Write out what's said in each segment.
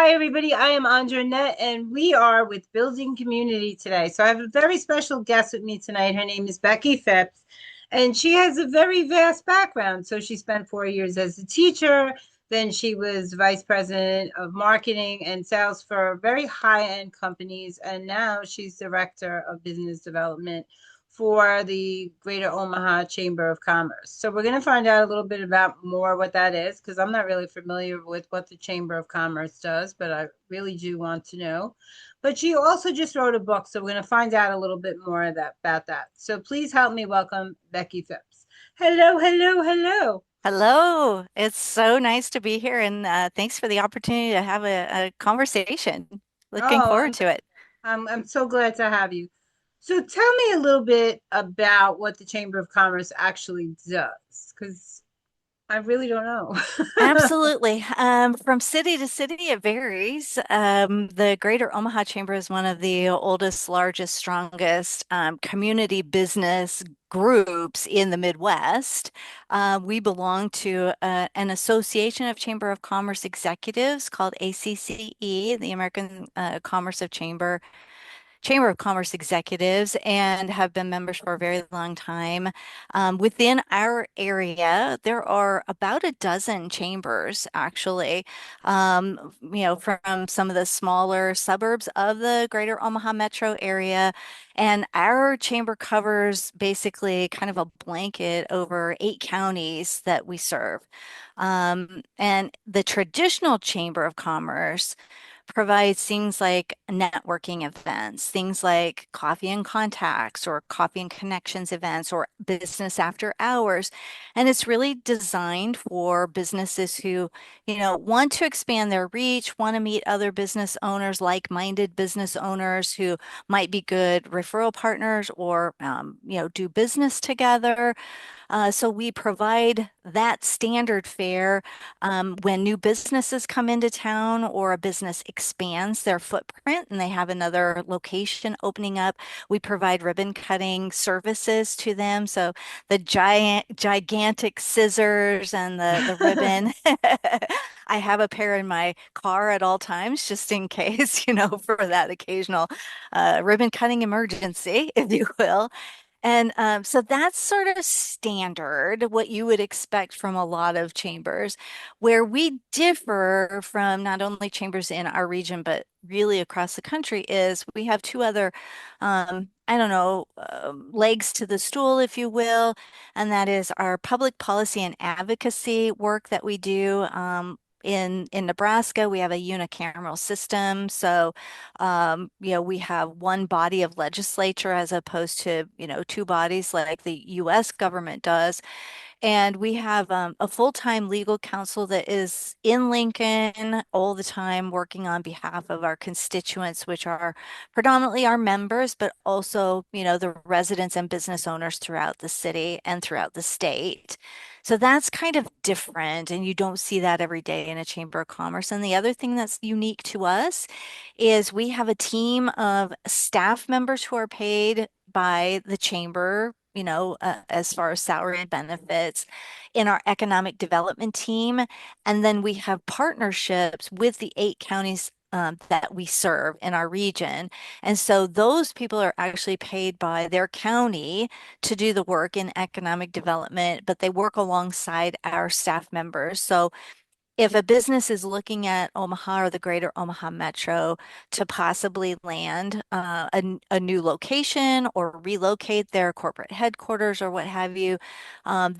Hi, everybody. I am Anjanette, and we are with Building Community today. So I have a very special guest with me tonight. Her name is Becky Phipps, and she has a very vast background. So she spent 4 years as a teacher, then she was vice president of marketing and sales for very high-end companies, and now she's director of business development for the Greater Omaha Chamber of Commerce. So we're going to find out a little bit about more what that is because I'm not really familiar with what the Chamber of Commerce does, but I really do want to know. But she also just wrote a book, so we're going to find out a little bit more of that about that. So please help me welcome Becky Phipps. Hello, hello, hello. Hello, it's so nice to be here, and thanks for the opportunity to have a conversation. Looking Oh, forward to it. I'm so glad to have you. So tell me a little bit about what the Chamber of Commerce actually does, because I really don't know. Absolutely. From city to city, it varies. The Greater Omaha Chamber is one of the oldest, largest, strongest community business groups in the Midwest. We belong to an association of Chamber of Commerce executives called ACCE, the American Commerce of Chamber of Commerce executives and have been members for a very long time. Within our area, there are about a dozen chambers, actually, from some of the smaller suburbs of the greater Omaha metro area. And our chamber covers basically kind of a blanket over 8 counties that we serve. And the traditional Chamber of Commerce provides things like networking events, things like coffee and contacts or coffee and connections events or business after hours. And it's really designed for businesses who, want to expand their reach, want to meet other business owners, like-minded business owners who might be good referral partners or, do business together. So we provide that standard fare when new businesses come into town or a business expands their footprint and they have another location opening up. We provide ribbon cutting services to them. So the gigantic scissors and the ribbon. I have a pair in my car at all times, just in case, for that occasional ribbon cutting emergency, if you will. And so that's sort of standard, what you would expect from a lot of chambers. Where we differ from not only chambers in our region, but really across the country, is we have two other, I don't know, legs to the stool, if you will, and that is our public policy and advocacy work that we do. In Nebraska, we have a unicameral system. So we have one body of legislature as opposed to, two bodies like the US government does. And we have a full-time legal counsel that is in Lincoln all the time working on behalf of our constituents, which are predominantly our members, but also, the residents and business owners throughout the city and throughout the state. So that's kind of different, and you don't see that every day in a chamber of commerce. And the other thing that's unique to us is we have a team of staff members who are paid by the chamber, as far as salary and benefits in our economic development team. And then we have partnerships with the 8 counties that we serve in our region. And so those people are actually paid by their county to do the work in economic development, but they work alongside our staff members. So if a business is looking at Omaha or the greater Omaha metro to possibly land a new location or relocate their corporate headquarters or what have you,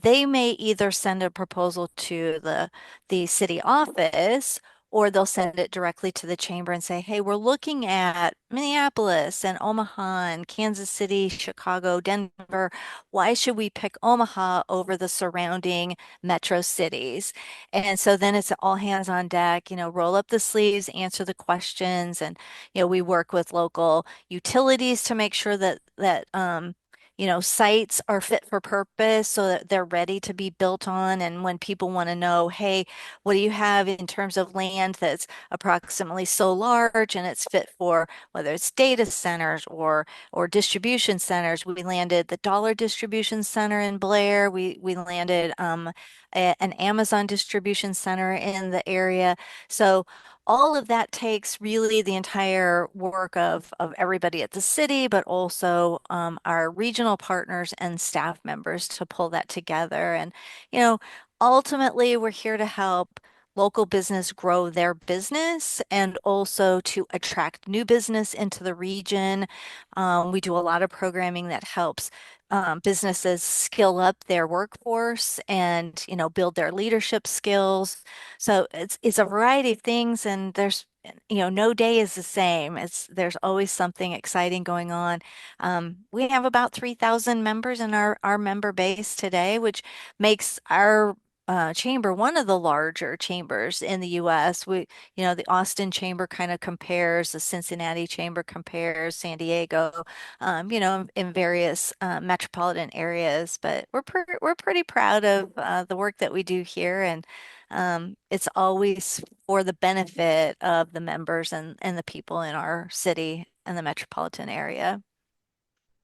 they may either send a proposal to the city office, or they'll send it directly to the chamber and say, hey, we're looking at Minneapolis and Omaha and Kansas City, Chicago, Denver. Why should we pick Omaha over the surrounding metro cities? And so then it's all hands on deck, roll up the sleeves, answer the questions. And, we work with local utilities to make sure that sites are fit for purpose so that they're ready to be built on. And when people want to know, hey, what do you have in terms of land that's approximately so large and it's fit for whether it's data centers or distribution centers. We landed the Dollar Distribution Center in Blair. We landed an Amazon distribution center in the area. So all of that takes really the entire work of everybody at the city, but also our regional partners and staff members to pull that together. And, you know, ultimately, we're here to help local business grow their business and also to attract new business into the region. We do a lot of programming that helps businesses skill up their workforce and, build their leadership skills. So it's a variety of things, and no day is the same. There's always something exciting going on. We have about 3,000 members in our member base today, which makes our chamber one of the larger chambers in the U.S. The Austin Chamber kind of compares, the Cincinnati Chamber compares, San Diego, in various metropolitan areas. But we're pretty proud of the work that we do here, and it's always for the benefit of the members and the people in our city and the metropolitan area.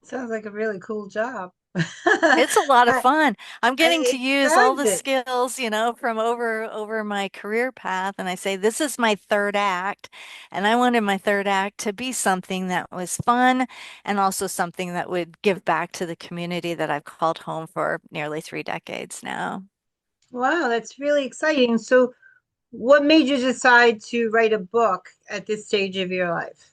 Sounds like a really cool job. It's a lot of I, fun. I'm getting to it use all sounds the it. skills, from over my career path. And I say, this is my third act. And I wanted my third act to be something that was fun and also something that would give back to the community that I've called home for nearly 3 decades now. Wow, that's really exciting. So, what made you decide to write a book at this stage of your life?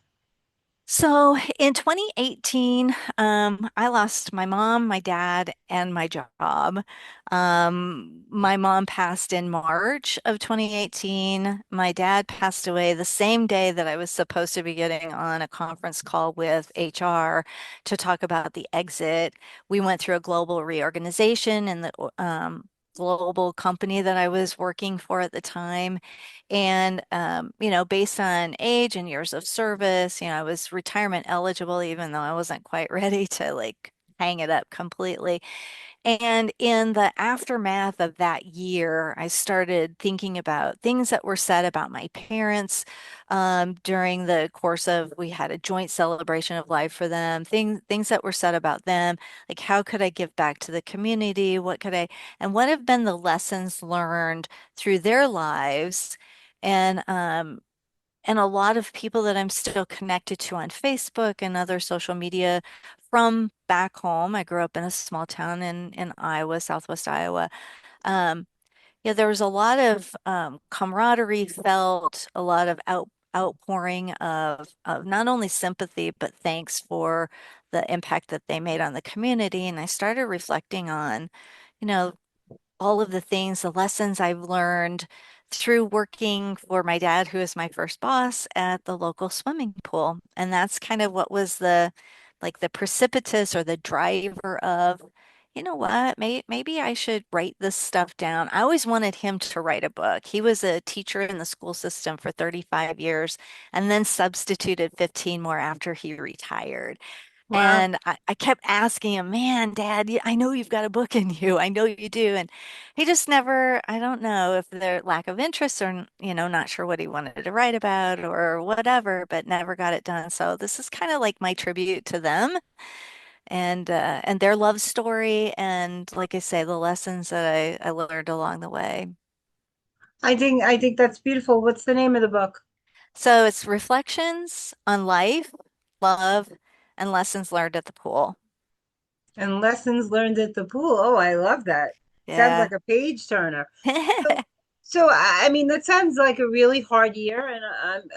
So in 2018, I lost my mom, my dad, and my job. My mom passed in March of 2018. My dad passed away the same day that I was supposed to be getting on a conference call with HR to talk about the exit. We went through a global reorganization in the global company that I was working for at the time. And, based on age and years of service, I was retirement eligible, even though I wasn't quite ready to like hang it up completely. And in the aftermath of that year, I started thinking about things that were said about my parents during the course of, we had a joint celebration of life for them, things that were said about them, like how could I give back to the community? And what have been the lessons learned through their lives? And a lot of people that I'm still connected to on Facebook and other social media from back home. I grew up in a small town in Iowa, Southwest Iowa. Um, yeah, there was a lot of camaraderie felt, a lot of outpouring of not only sympathy, but thanks for the impact that they made on the community. And I started reflecting on, you know, all of the things, the lessons I've learned through working for my dad, who is my first boss at the local swimming pool. And that's kind of what was the precipitous or the driver of, you know what, maybe I should write this stuff down. I always wanted him to write a book. He was a teacher in the school system for 35 years and then substituted 15 more after he retired. Wow. And I kept asking him, man, Dad, I know you've got a book in you. I know you do. And he just never, I don't know if their lack of interest or, not sure what he wanted to write about or whatever, but never got it done. So this is kind of like my tribute to them and their love story. And like I say, the lessons that I learned along the way. I think that's beautiful. What's the name of the book? So it's reflections on life, love, and lessons learned at the pool. And lessons learned at the pool. Oh, I love that. Sounds Yeah. like a page turner. So, so I mean, that sounds like a really hard year, and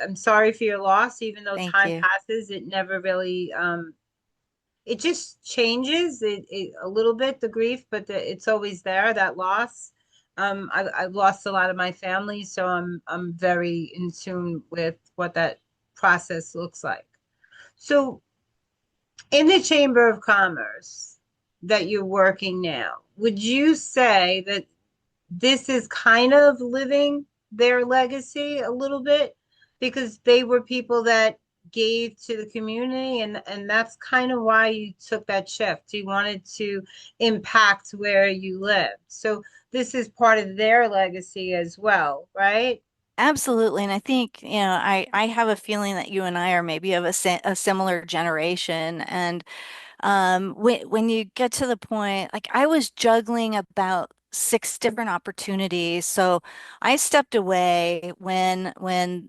I'm sorry for your loss. Even though Thank time you. passes, it never really it just changes it a little bit, the grief, but it's always there, that loss. I've lost a lot of my family, so I'm very in tune with what that process looks like. So in the Chamber of Commerce that you're working now, would you say that this is kind of living their legacy a little bit because they were people that gave to the community, and that's kind of why you took that shift. You wanted to impact where you live. So this is part of their legacy as well, right? Absolutely. And I think, I have a feeling that you and I are maybe of a similar generation. And when you get to the point, like I was juggling about six different opportunities. So I stepped away when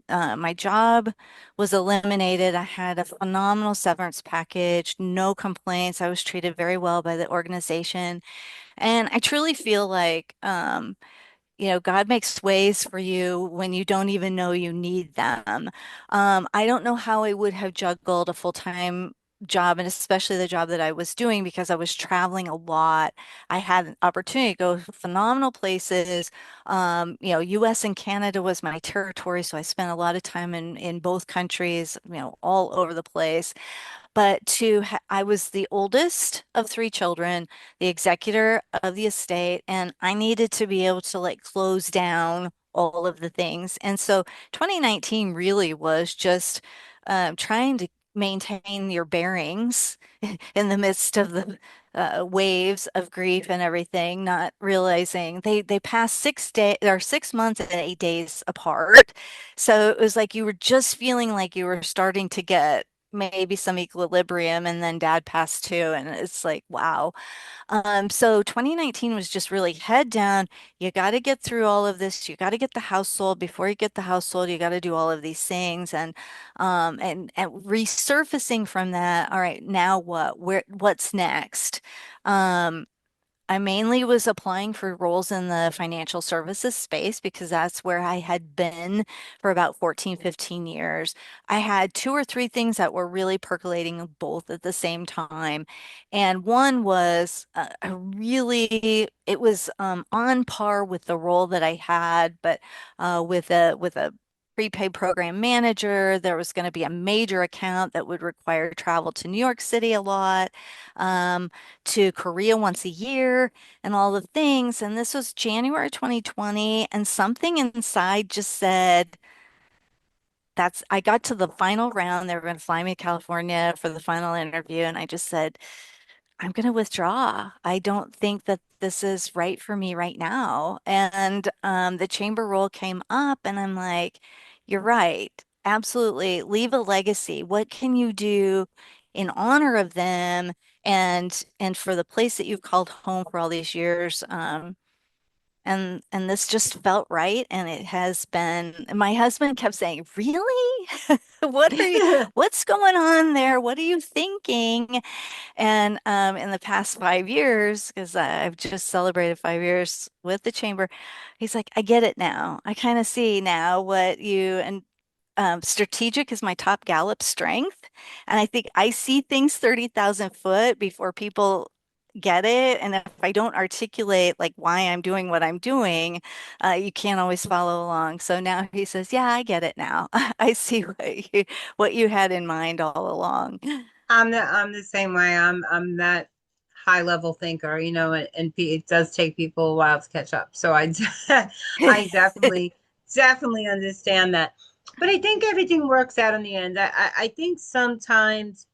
my job was eliminated. I had a phenomenal severance package, no complaints. I was treated very well by the organization. And I truly feel like God makes ways for you when you don't even know you need them. I don't know how I would have juggled a full-time job, and especially the job that I was doing because I was traveling a lot. I had an opportunity to go phenomenal places. US and Canada was my territory, so I spent a lot of time in both countries, all over the place. I was the oldest of three children, the executor of the estate, and I needed to be able to like close down all of the things. And so 2019 really was just trying to maintain your bearings in the midst of the waves of grief and everything, not realizing they passed 6 days or 6 months and 8 days apart. So it was like you were just feeling like you were starting to get maybe some equilibrium, and then dad passed too, and it's like wow. So 2019 was just really head down. You got to get through all of this. You got to get the house sold. Before you get the house sold, you got to do all of these things. And resurfacing from that, all right, now what? What's next? Um, I mainly was applying for roles in the financial services space because that's where I had been for about 14, 15 years. I had two or three things that were really percolating both at the same time. And one was it was on par with the role that I had, but with a prepaid program manager, there was going to be a major account that would require travel to New York City a lot. Um, to Korea once a year and all the things. And this was January 2020. And something inside just said, I got to the final round. They were going to fly me to California for the final interview. And I just said, I'm going to withdraw. I don't think that this is right for me right now. And the chamber role came up, and I'm like, you're right. Absolutely. Leave a legacy. What can you do in honor of them and for the place that you've called home for all these years? And this just felt right, and it has been. My husband kept saying, "Really? What are you? What's going on there? What are you thinking?" And in the past 5 years, because I've just celebrated 5 years with the chamber, he's like, I get it now. I kind of see now what you and strategic is my top Gallup strength. And I think I see things 30,000 foot before people get it. And if I don't articulate like why I'm doing what I'm doing, you can't always follow along. So now he says, yeah, I get it now. I see what you had in mind all along. I'm the same way. I'm that high level thinker, it does take people a while to catch up. So I definitely understand that. But I think everything works out in the end. I think sometimes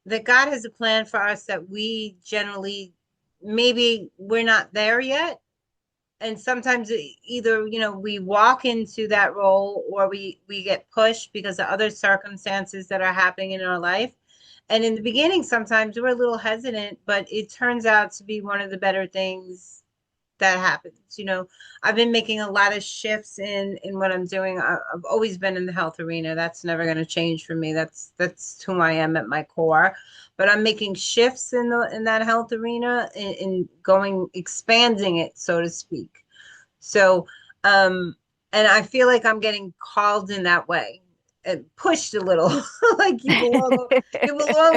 that God has a plan for us that we generally maybe we're not there yet. And sometimes either, we walk into that role or we get pushed because of other circumstances that are happening in our life. And in the beginning, sometimes we're a little hesitant, but it turns out to be one of the better things that happens. I've been making a lot of shifts in what I'm doing. I've always been in the health arena. That's never going to change for me. That's who I am at my core. But I'm making shifts in that health arena, in going expanding it, so to speak. So, and I feel like I'm getting called in that way and pushed a little, like you belong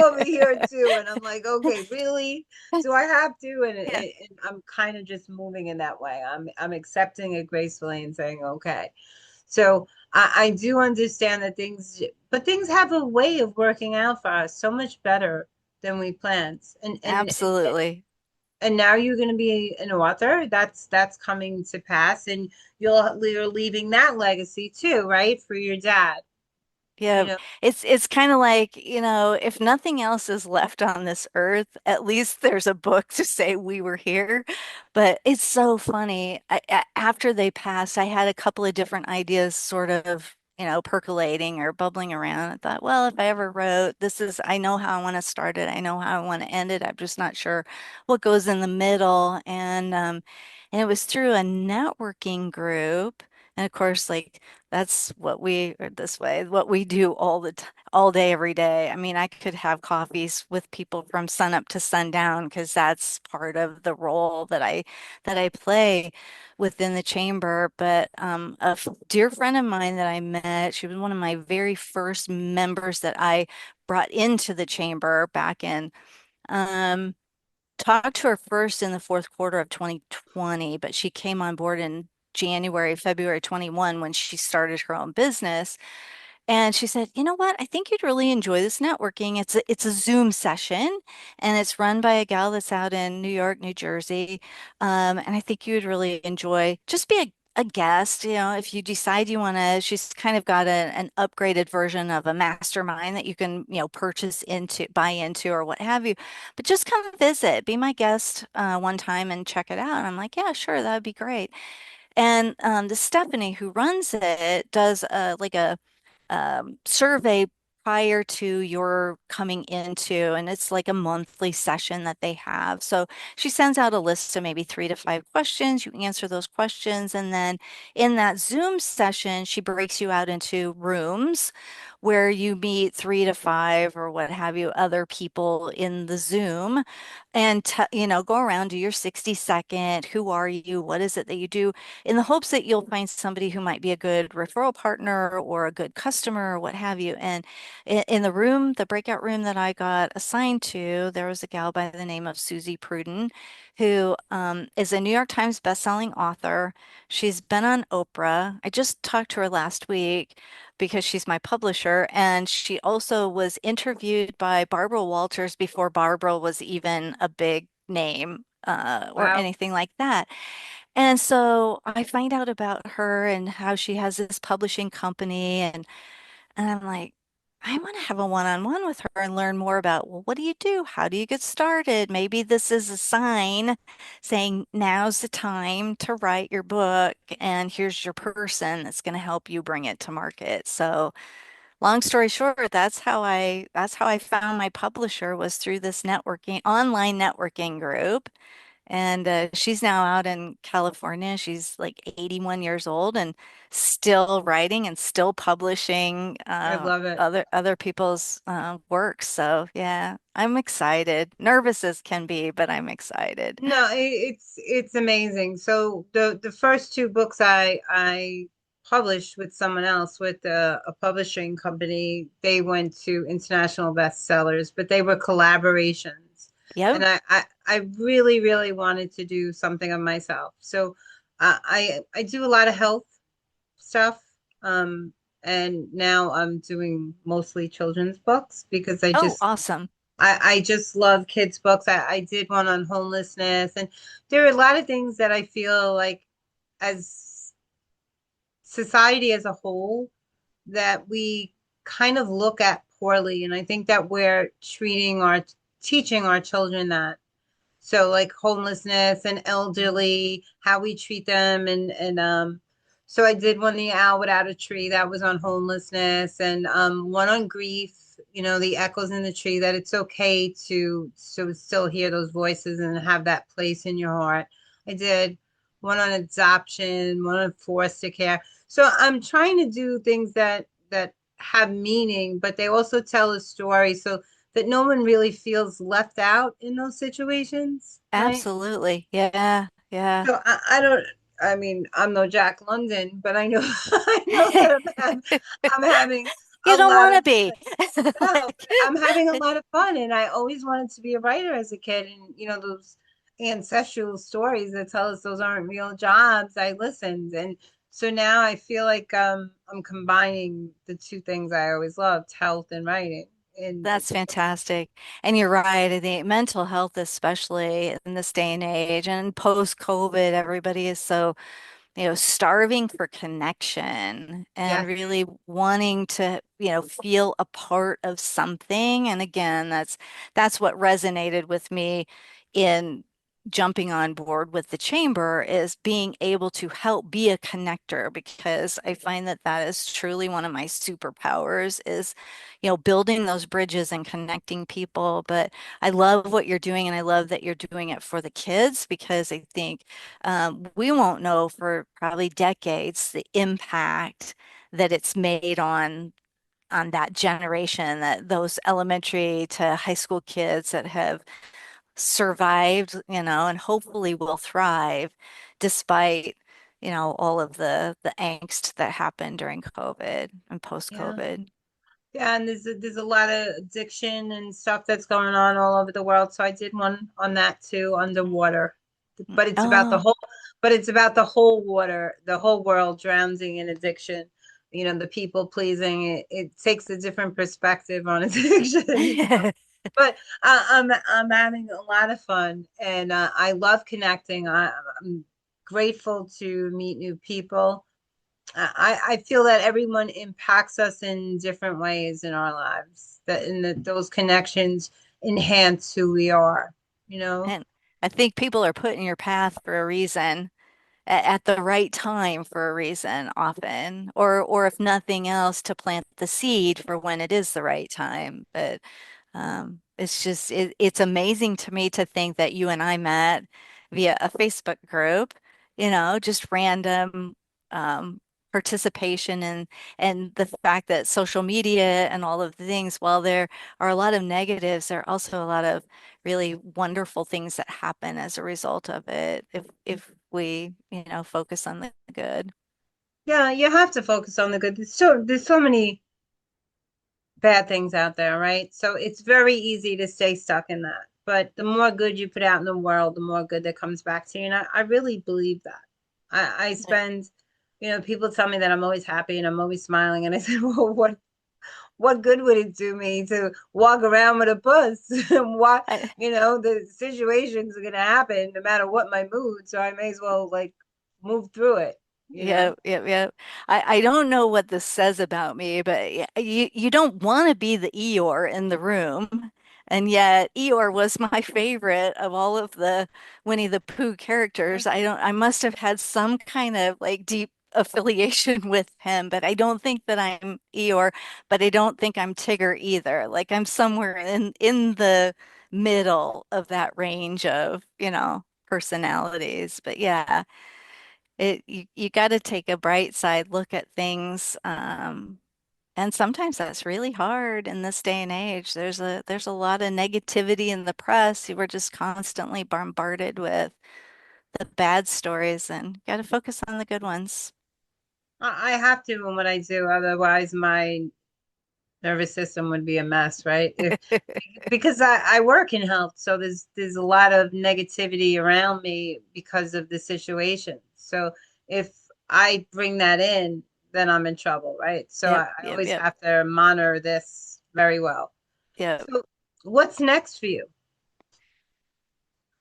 over here too. And I'm like, okay, really? Do I have to? Yeah, And I'm kind of just moving in that way. I'm accepting it gracefully and saying, okay. So I do understand that but things have a way of working out for us so much better than we planned. absolutely. And now you're going to be an author. That's coming to pass, and you're leaving that legacy too, right? For your dad, you Yeah, know. it's kind of like, if nothing else is left on this earth, at least there's a book to say we were here. But it's so funny. After they passed, I had a couple of different ideas sort of percolating or bubbling around. I thought, well, if I ever wrote, I know how I want to start it. I know how I want to end it. I'm just not sure what goes in the middle. And it was through a networking group. And of course, like that's what we, or this way, what we do all day, every day. I mean, I could have coffees with people from sun up to sundown because that's part of the role that I play within the chamber. But dear friend of mine that I met, she was one of my very first members that I brought into the chamber back in. Um, Talked to her first in the fourth quarter of 2020, but she came on board in February 21 when she started her own business. And she said, "You know what? I think you'd really enjoy this networking. It's a Zoom session, and it's run by a gal that's out in New York, New Jersey. And I think you'd really enjoy just be a guest. If you decide you want to, she's kind of got an upgraded version of a mastermind that you can, buy into, or what have you. But just come visit, be my guest one time and check it out." And I'm like, "Yeah, sure, that'd be great." And the Stephanie who runs it does like a survey prior to your coming into, and it's like a monthly session that they have. So she sends out a list of maybe 3 to 5 questions. You answer those questions, and then in that Zoom session, she breaks you out into rooms where you meet 3 to 5 or what have you other people in the Zoom, and go around, do your 60-second. Who are you? What is it that you do? In the hopes that you'll find somebody who might be a good referral partner or a good customer or what have you. And in the breakout room that I got assigned to, there was a gal by the name of Susie Pruden, who is a New York Times bestselling author. She's been on Oprah. I just talked to her last week because she's my publisher, and she also was interviewed by Barbara Walters before Barbara was even a big name or Wow. anything like that. And so I find out about her and how she has this publishing company, and I'm like, I want to have a one-on-one with her and learn more about, well, what do you do? How do you get started? Maybe this is a sign saying now's the time to write your book, and here's your person that's going to help you bring it to market. So long story short, that's how I found my publisher, was through this online networking group. And she's now out in California. She's like 81 years old and still writing and still publishing I love it. other people's work. So yeah, I'm excited. Nervous as can be, but I'm excited. No, it's amazing. So the first two books I published with someone else with a publishing company, they went to international bestsellers, but they were collaborations. Yep. And I really, really wanted to do something of myself. So I do a lot of health stuff. And now I'm doing mostly children's books because Oh, awesome. I just love kids' books. I did one on homelessness, and there are a lot of things that I feel like as society as a whole that we kind of look at poorly. And I think that we're teaching our children that. So like homelessness and elderly, how we treat them, and so I did one the owl without a tree that was on homelessness, and one on grief, the echoes in the tree, that it's okay to still hear those voices and have that place in your heart. I did one on adoption, one on foster care. So I'm trying to do things that have meaning, but they also tell a story so that no one really feels left out in those situations, right? Absolutely. Yeah. Yeah. So I don't, I mean, I'm no Jack London, but I know, I know that I'm having You a don't lot want to of, be. no, I'm having a lot of fun. And I always wanted to be a writer as a kid. And, those ancestral stories that tell us those aren't real jobs, I listened. And so now I feel like I'm combining the two things I always loved, health and writing. And That's it's fantastic. And you're right. I think mental health, especially in this day and age and post-COVID, everybody is so, starving for connection and yes. really wanting to, feel a part of something. And again, that's what resonated with me in jumping on board with the chamber is being able to help be a connector, because I find that that is truly one of my superpowers is, building those bridges and connecting people. But I love what you're doing, and I love that you're doing it for the kids, because I think we won't know for probably decades the impact that it's made on that generation, that those elementary to high school kids that have survived, and hopefully will thrive despite, all of the angst that happened during COVID and Yeah. post-COVID. Yeah, and there's a lot of addiction and stuff that's going on all over the world. So I did one on that too, underwater. But it's about the Oh, whole, but it's about the whole water, the whole world drowning in addiction. You know, the people pleasing. It takes a different perspective on addiction. But I'm having a lot of fun, and I love connecting. I'm grateful to meet new people. I feel that everyone impacts us in different ways in our lives. Those connections enhance who we are. You know. and I think people are put in your path for a reason, at the right time for a reason often, or if nothing else, to plant the seed for when it is the right time. But it's just it's amazing to me to think that you and I met via a Facebook group, just random participation, and the fact that social media and all of the things, while there are a lot of negatives, there are also a lot of really wonderful things that happen as a result of it, if we, focus on the good. Yeah, you have to focus on the good. There's so many bad things out there, right? So it's very easy to stay stuck in that. But the more good you put out in the world, the more good that comes back to you. And I really believe that. I spend, people tell me that I'm always happy and I'm always smiling. And I said, well, what good would it do me to walk around with a buzz? Why, I, the situations are gonna happen no matter what my mood. So I may as well like move through it. Yeah, yeah, yeah. I don't know what this says about me, but you don't want to be the Eeyore in the room. And yet Eeyore was my favorite of all of the Winnie the Pooh characters. I must have had some kind of like deep affiliation with him, but I don't think that I'm Eeyore, but I don't think I'm Tigger either. Like I'm somewhere in the middle of that range of, personalities. But yeah. You got to take a bright side look at things, and sometimes that's really hard in this day and age. There's a lot of negativity in the press. You were just constantly bombarded with the bad stories, and got to focus on the good ones. I have to in what I do, otherwise my nervous system would be a mess, right? Because I work in health, so there's a lot of negativity around me because of the situation. So if I bring that in, then I'm in trouble, right? So Yep, I yep, always yep, have to monitor this very well. yep. So what's next for you?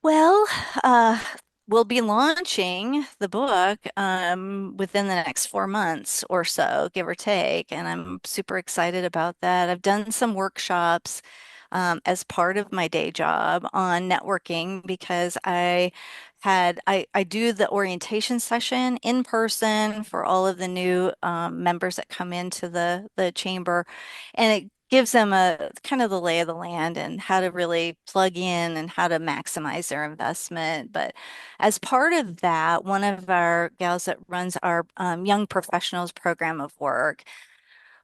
Well, uh, we'll be launching the book within the next 4 months or so, give or take, and I'm super excited about that. I've done some workshops as part of my day job on networking, because I do the orientation session in person for all of the new members that come into the chamber, and it gives them a kind of the lay of the land and how to really plug in and how to maximize their investment. But as part of that, one of our gals that runs our young professionals program of work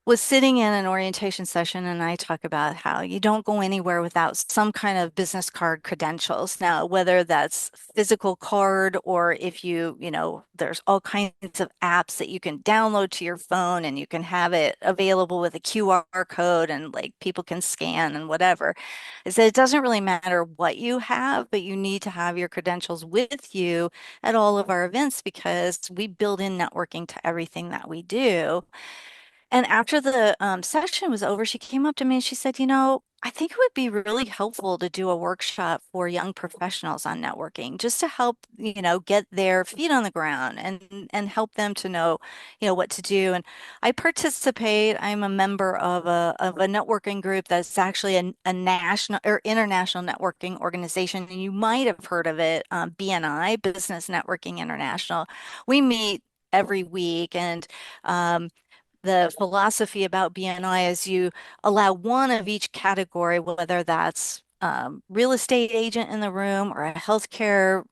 was sitting in an orientation session, and I talk about how you don't go anywhere without some kind of business card credentials. Now, whether that's physical card, or if there's all kinds of apps that you can download to your phone and you can have it available with a QR code, and like people can scan and whatever. Is that it doesn't really matter what you have, but you need to have your credentials with you at all of our events, because we build in networking to everything that we do. And after the session was over, she came up to me and she said, I think it would be really helpful to do a workshop for young professionals on networking, just to help, get their feet on the ground and help them to know, what to do. And I participate, I'm a member of a networking group that's actually a national or international networking organization. And you might have heard of it, BNI, Business Networking International. We meet every week, and the philosophy about BNI is you allow one of each category, whether that's real estate agent in the room or a healthcare,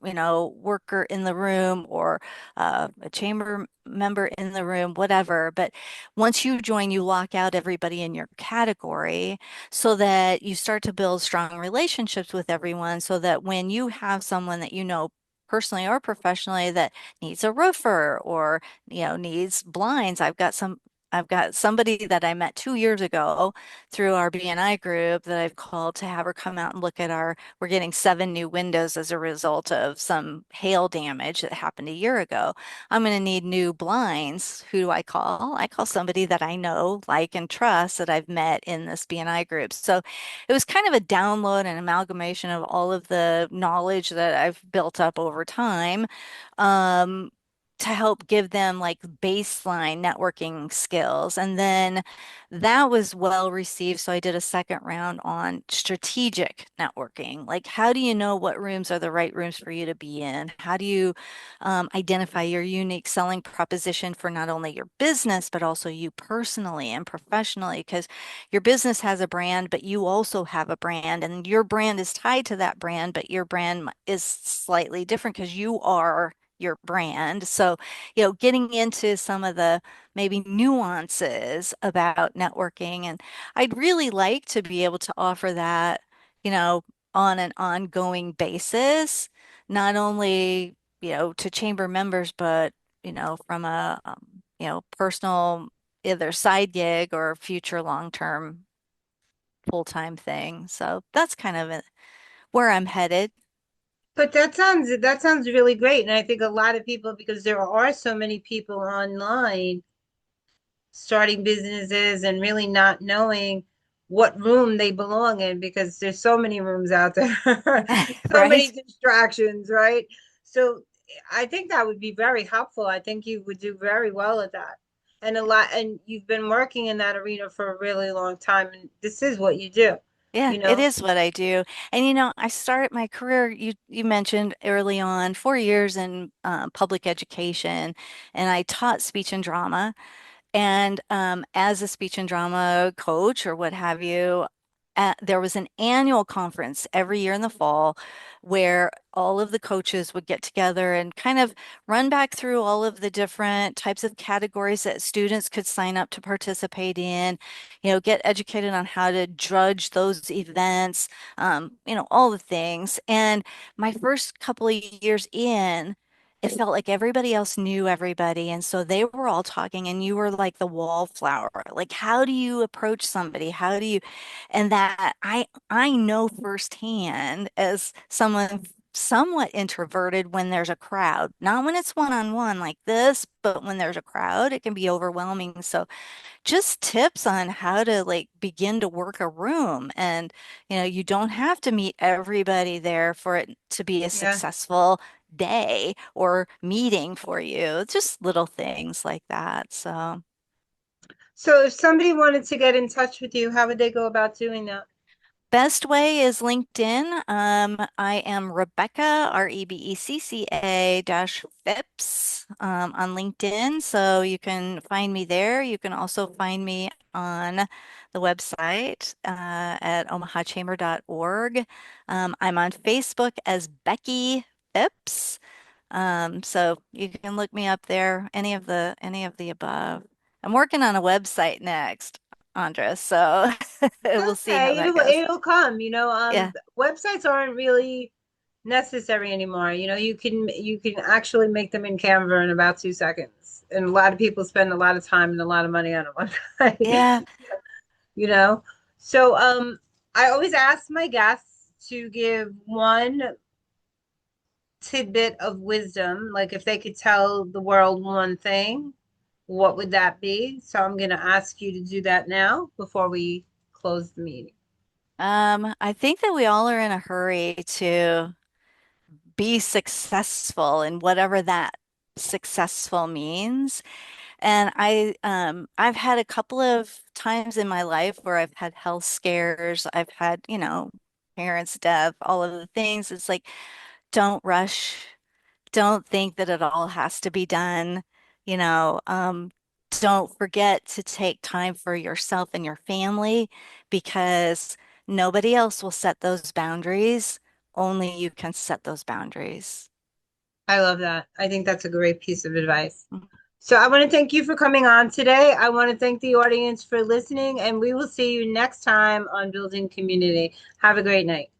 worker in the room or a chamber member in the room, whatever. But once you join, you lock out everybody in your category so that you start to build strong relationships with everyone so that when you have someone that you know personally or professionally that needs a roofer or needs blinds. I've got somebody that I met 2 years ago through our BNI group that I've called to have her come out and look at we're getting 7 new windows as a result of some hail damage that happened a year ago. I'm going to need new blinds. Who do I call? I call somebody that I know, like, and trust that I've met in this BNI group. So it was kind of a download and amalgamation of all of the knowledge that I've built up over time. Um, to help give them like baseline networking skills. And then that was well received. So I did a second round on strategic networking. Like, how do you know what rooms are the right rooms for you to be in? How do you identify your unique selling proposition for not only your business, but also you personally and professionally? Because your business has a brand, but you also have a brand, and your brand is tied to that brand, but your brand is slightly different because you are your brand. So, getting into some of the maybe nuances about networking. And I'd really like to be able to offer that, you know, on an ongoing basis, not only, to chamber members, but, from a, personal, either side gig or future long-term full-time thing. So that's kind of where I'm headed. But that sounds really great. And I think a lot of people, because there are so many people online starting businesses and really not knowing what room they belong in because there's so many rooms out there, so many Right? distractions, right? So I think that would be very helpful. I think you would do very well at that. And you've been working in that arena for a really long time, and this is what you do, Yeah, you it know? is what I do. And I started my career, you mentioned early on, 4 years in public education, and I taught speech and drama. And as a speech and drama coach or what have you, there was an annual conference every year in the fall where all of the coaches would get together and kind of run back through all of the different types of categories that students could sign up to participate in, get educated on how to judge those events, all the things. And my first couple of years in, it felt like everybody else knew everybody. And so they were all talking, and you were like the wallflower. Like, how do you approach somebody? And that I know firsthand as someone somewhat introverted when there's a crowd, not when it's one-on-one like this, but when there's a crowd, it can be overwhelming. So just tips on how to like begin to work a room. And, you don't have to meet everybody there for it to be a Yeah. successful day or meeting for you. It's just little things like that. So So if somebody wanted to get in touch with you, how would they go about doing that? best way is LinkedIn. I am Rebecca, Rebecca dash Phipps, on LinkedIn. So you can find me there. You can also find me on the website at omahachamber.org. I'm on Facebook as Becky Phipps. So you can look me up there, any of the above. I'm working on a website next, Andres, so we'll see how Okay, that it'll goes. it'll come, Yeah. websites aren't really necessary anymore. You can actually make them in Canva in about 2 seconds. And a lot of people spend a lot of time and a lot of money on a website, Yeah. you know. So I always ask my guests to give one tidbit of wisdom, like if they could tell the world one thing, what would that be? So I'm going to ask you to do that now before we close the meeting. I think that we all are in a hurry to be successful in whatever that successful means. And I've had a couple of times in my life where I've had health scares. I've had, parents' death, all of the things. It's like, don't rush. Don't think that it all has to be done. You know, um, don't forget to take time for yourself and your family because nobody else will set those boundaries. Only you can set those boundaries. I love that. I think that's a great piece of advice. So I want to thank you for coming on today. I want to thank the audience for listening, and we will see you next time on Building Community. Have a great night.